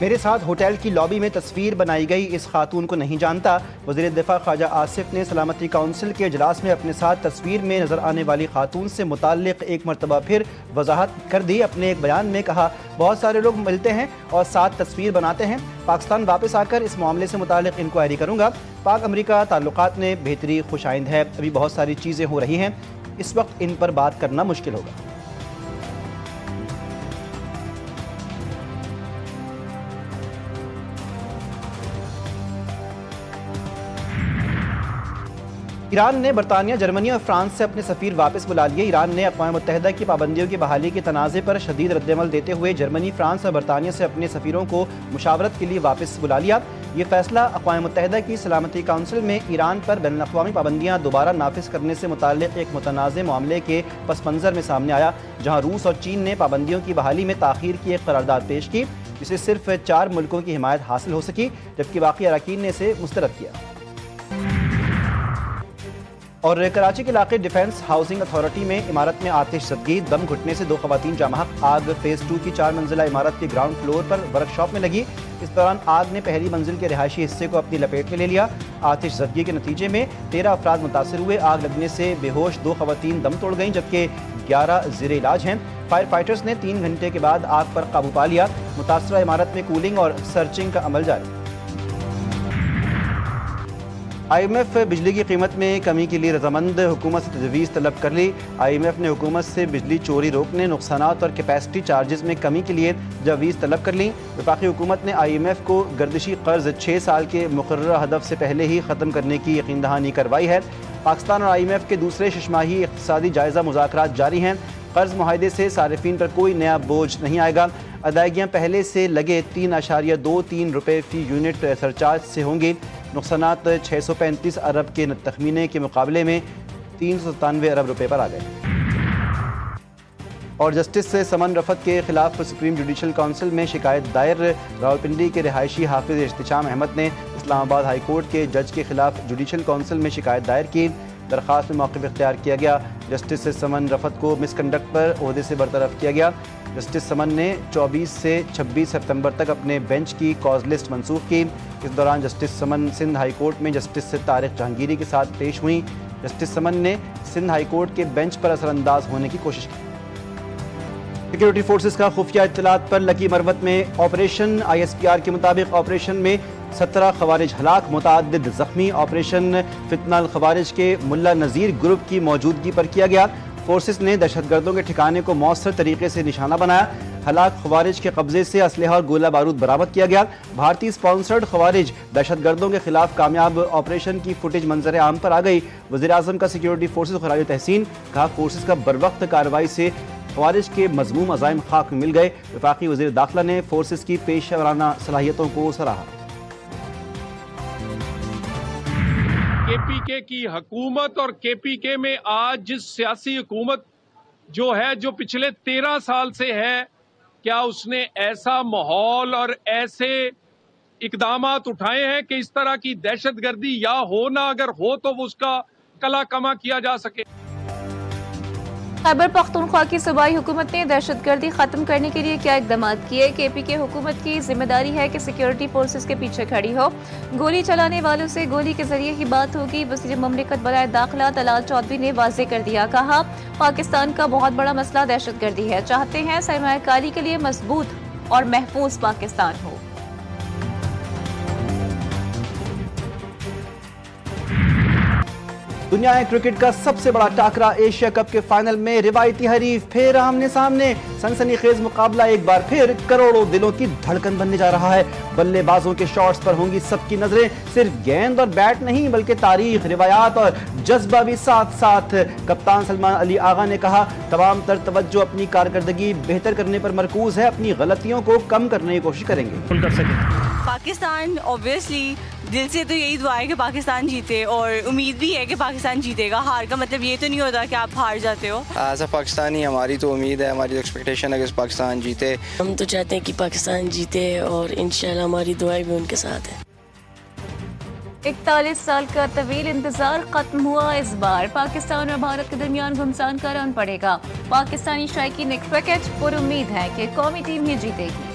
मेरे साथ होटल की लॉबी में तस्वीर बनाई गई इस खातून को नहीं जानता। वज़ीर दिफा ख्वाजा आसिफ ने सलामती काउंसिल के इजलास में अपने साथ तस्वीर में नजर आने वाली खातून से मुताल्लिक एक मरतबा फिर वजाहत कर दी। अपने एक बयान में कहा, बहुत सारे लोग मिलते हैं और साथ तस्वीर बनाते हैं। पाकिस्तान वापस आकर इस मामले से मुताल्लिक इंक्वायरी करूँगा। पाक अमरीका ताल्लुकात में बेहतरी खुशाइंद है। अभी बहुत सारी चीज़ें हो रही हैं, इस वक्त इन पर बात करना मुश्किल होगा। ईरान ने बरतानिया, जर्मनी और फ्रांस से अपने सफ़ीर वापस बुला लिए। ईरान ने अक़वाम मुत्तहिदा की पाबंदियों की बहाली के तनाज़े पर शदीद रद्दअमल देते हुए जर्मनी, फ्रांस और बरतानिया से अपने सफ़ीरों को मुशावरत के लिए वापस बुला लिया। ये फैसला अक़वाम मुत्तहिदा की सलामती काउंसिल में ईरान पर बैनुल-अक़वामी पाबंदियाँ दोबारा नाफिज करने से मुताल्लिक़ एक मुतनाज़े मामले के पस मंज़र में सामने आया, जहाँ रूस और चीन ने पाबंदियों की बहाली में ताख़ीर की एक करारदाद पेश की, जिसे सिर्फ 4 मुल्कों की हिमायत हासिल हो सकी, जबकि बाकी अरकान ने इसे मुस्तरद किया। और कराची के इलाके डिफेंस हाउसिंग अथॉरिटी में इमारत में आतिशज़दगी, दम घुटने से 2 ख़वातीन जामहक। आग फेज़ 2 की 4 मंजिला इमारत के ग्राउंड फ्लोर पर वर्कशॉप में लगी। इस दौरान आग ने पहली मंजिल के रिहायशी हिस्से को अपनी लपेट में ले लिया। आतिशज़दगी के नतीजे में 13 अफराद मुतासर हुए। आग लगने से बेहोश 2 ख़वातीन दम तोड़ गईं, जबकि 11 ज़ेर इलाज हैं। फायर फाइटर्स ने 3 घंटे के बाद आग पर काबू पा लिया। मुतासरा इमारत में कूलिंग और सर्चिंग का अमल जारी। IMF बिजली की कीमत में कमी के लिए रजामंद, हुकूमत से तजवीज़ तलब कर ली। IMF ने हुकूमत से बिजली चोरी रोकने, नुकसानात और कैपेसिटी चार्जेस में कमी के लिए तजवीज़ तलब कर ली। वफाकी हुकूमत ने IMF को गर्दिशी कर्ज 6 साल के मुकर्रर हदफ से पहले ही ख़त्म करने की यकीन दहानी करवाई है। पाकिस्तान और IMF के दूसरे शशमाही इक़्तिसादी जायज़ा मुज़ाकरात जारी हैं। कर्ज मुआहदे से सारिफीन पर कोई नया बोझ नहीं आएगा। अदायगियाँ पहले से लगे 3.23 रुपये फ़ी यूनिट सरचार्ज से होंगी। नुकसानात 635 अरब के तखमीने के मुकाबले में 397 अरब रुपए पर आ गए। और जस्टिस समन रफत के खिलाफ सुप्रीम जुडिशल काउंसिल में शिकायत दायर। रावलपिंडी के रिहायशी हाफिज इख्तिशाम अहमद ने इस्लामाबाद हाई कोर्ट के जज के खिलाफ जुडिशल काउंसिल में शिकायत दायर की। दरख्वास्त में मौक़िफ़ इख्तियार किया गया। जस्टिस समन रफत को मिसकंडक्ट पर ओहदे से बरतरफ किया गया। जस्टिस समन ने 24 से 26 सितंबर तक अपने बेंच की कॉज लिस्ट मनसूख की। इस दौरान जस्टिस समन सिंध हाई कोर्ट में जस्टिस तारिक जहांगीरी के साथ पेश हुई। जस्टिस समन ने सिंध हाई कोर्ट के बेंच पर असरअंदाज होने की कोशिश की। सिक्योरिटी फोर्सेस का खुफिया इत्तलात पर लकी मरवत में ऑपरेशन। ISPR के मुताबिक ऑपरेशन में 17 खवारिज हलाक, मुताअद्दिद जख्मी। ऑपरेशन फितनाल खवारिज के मुल्ला नज़ीर ग्रुप की मौजूदगी पर किया गया। फोर्सेस ने दहशतगर्दों के ठिकाने को मौसर तरीके से निशाना बनाया। हलाक खवारिज के कब्जे से असलहा और गोला बारूद बरामद किया गया। भारतीय स्पॉन्सर्ड खवारिज दहशतगर्दों के खिलाफ कामयाब ऑपरेशन की फुटेज मंजर आम पर आ गई। वज़ीर आज़म का सिक्योरिटी फोर्सेस को खराज तहसीन। कहा, फोर्सेस का बरवक्त कार्रवाई से खवारिज के मज़मूम अज़ाइम खाक में मिल गए। वफाकी वज़ीर दाखिला ने फोर्सेस की पेशेवराना सलाहियतों को सराहा। KPK की हुकूमत और KPK में आज जिस सियासी हुकूमत जो है, जो पिछले 13 साल से है, क्या उसने ऐसा माहौल और ऐसे इकदामात उठाए हैं कि इस तरह की दहशतगर्दी या हो ना, अगर हो तो वो उसका कला कमा किया जा सके। खैबर पख्तूनख्वा की सूबाई हुकूमत ने दहशतगर्दी खत्म करने के लिए क्या इकदाम किए। KPK हुकूमत की जिम्मेदारी है कि सिक्योरिटी फोर्सेस के पीछे खड़ी हो। गोली चलाने वालों से गोली के जरिए ही बात होगी। वज़ीर मुमलिकत बराए दाखिला तलाल चौधरी ने वाज़ेह कर दिया। कहा, पाकिस्तान का बहुत बड़ा मसला दहशतगर्दी है। चाहते हैं सरमायाकारी के लिए मजबूत और महफूज पाकिस्तान हो। दुनिया क्रिकेट का सबसे बड़ा टाकरा एशिया कप के फाइनल में रिवायती हरीफ फिर आमने सामने। सनसनीखेज मुकाबला एक बार फिर करोड़ों दिलों की धड़कन बनने जा रहा है। बल्लेबाजों के शॉट्स पर होंगी सबकी नजरें। सिर्फ गेंद और बैट नहीं, बल्कि तारीख, रिवायात और जज्बा भी साथ साथ। कप्तान सलमान अली आगा ने कहा, तमाम तर तवज्जो अपनी कारकर्दगी बेहतर करने पर मरकूज है। अपनी गलतियों को कम करने की कोशिश करेंगे। पाकिस्तान ऑब्वियसली दिल से तो यही दुआ है कि पाकिस्तान जीते, और उम्मीद भी है कि पाकिस्तान जीतेगा। हार का मतलब ये तो नहीं होता कि आप हार जाते हो। एज अ पाकिस्तानी हमारी तो उम्मीद है, हमारी एक्सपेक्टेशन है कि पाकिस्तान जीते। हम तो चाहते हैं कि पाकिस्तान जीते और इंशाल्लाह हमारी दुआएं भी उनके साथ है। 41 साल का तवील इंतजार खत्म हुआ। इस बार पाकिस्तान और भारत के दरमियान घमसान का रन पड़ेगा। पाकिस्तानी शायकीन नेक्स्ट विकेट पर उम्मीद है कि कौमी टीम ही जीतेगी।